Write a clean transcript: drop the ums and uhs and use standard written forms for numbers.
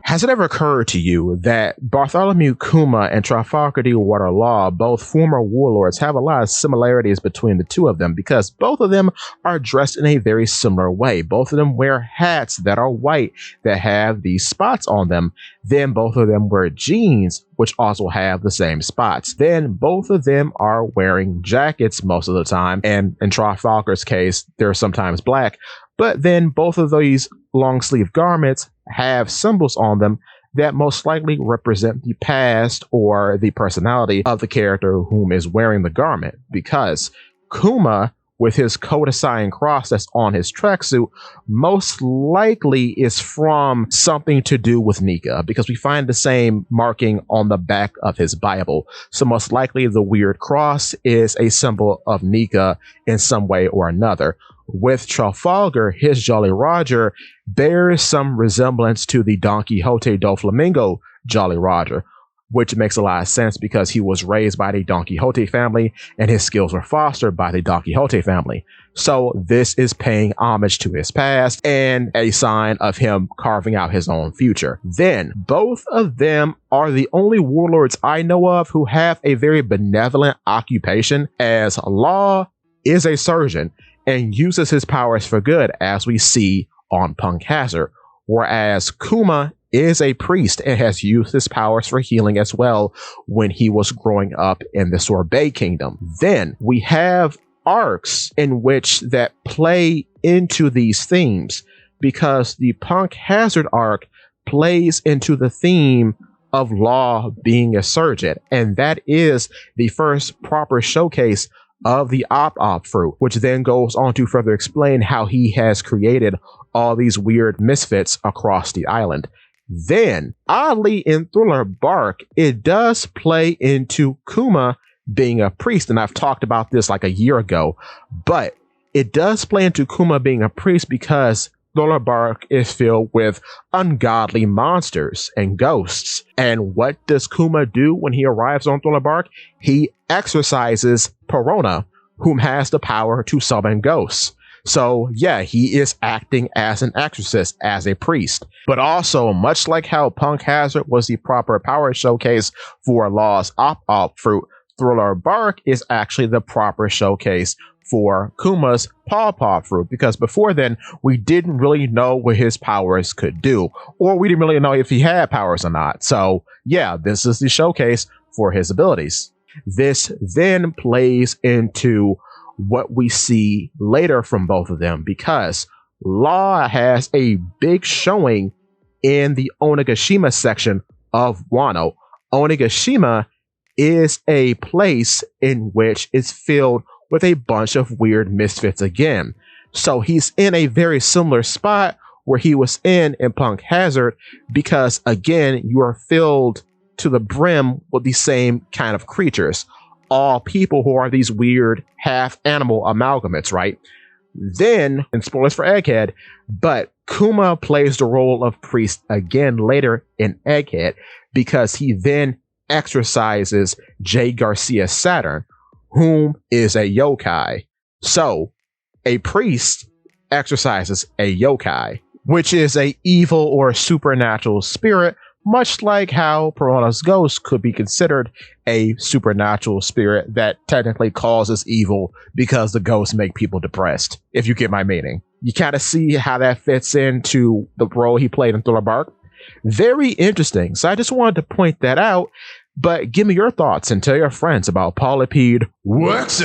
Has it ever occurred to you that Bartholomew Kuma and Trafalgar D. Waterlaw, both former warlords, have a lot of similarities between the two of them because both of them are dressed in a very similar way. Both of them wear hats that are white that have these spots on them. Then both of them wear jeans, which also have the same spots. Then both of them are wearing jackets most of the time, and in Trafalgar's case, they're sometimes black. But then both of these long sleeve garments have symbols on them that most likely represent the past or the personality of the character whom is wearing the garment. Because Kuma, with his codicillion cross that's on his tracksuit, most likely is from something to do with Nika, because we find the same marking on the back of his Bible. So most likely the weird cross is a symbol of Nika in some way or another. With Trafalgar, his Jolly Roger bears some resemblance to the Don Quixote do Flamingo Jolly Roger, which makes a lot of sense because he was raised by the Don Quixote family and his skills were fostered by the Don Quixote family. So this is paying homage to his past and a sign of him carving out his own future. Then both of them are the only warlords I know of who have a very benevolent occupation, as Law is a surgeon and uses his powers for good, as we see on Punk Hazard, whereas Kuma is a priest and has used his powers for healing as well when he was growing up in the Sorbet Kingdom. Then we have arcs in which that play into these themes, because the Punk Hazard arc plays into the theme of Law being a surgeon, and that is the first proper showcase of the Op fruit, which then goes on to further explain how he has created all these weird misfits across the island. Then, oddly, in Thriller Bark, it does play into Kuma being a priest, and I've talked about this like a year ago, but it does play into Kuma being a priest because Thriller Bark is filled with ungodly monsters and ghosts. And what does Kuma do when he arrives on Thriller Bark? He exorcises Perona, whom has the power to summon ghosts. So yeah, he is acting as an exorcist, as a priest. But also, much like how Punk Hazard was the proper power showcase for Law's Op fruit, Thriller Bark is actually the proper showcase for Kuma's Paw fruit, because before then we didn't really know what his powers could do, or we didn't really know if he had powers or not. So yeah, this is the showcase for his abilities. This then plays into what we see later from both of them, because Law has a big showing in the Onigashima section of Wano. Onigashima is a place in which is filled with a bunch of weird misfits again. So he's in a very similar spot where he was in Punk Hazard, because again, you are filled to the brim with the same kind of creatures. All people who are these weird half animal amalgamates, right? Then, and spoilers for Egghead, but Kuma plays the role of priest again later in Egghead, because he then exorcises J. Garcia Saturn, whom is a yokai. So, a priest exorcises a yokai, which is a evil or supernatural spirit, much like how Perona's ghost could be considered a supernatural spirit that technically causes evil because the ghosts make people depressed, if you get my meaning. You kind of see how that fits into the role he played in Thriller Bark. Very interesting. So I just wanted to point that out. But give me your thoughts and tell your friends about Polypede Wax.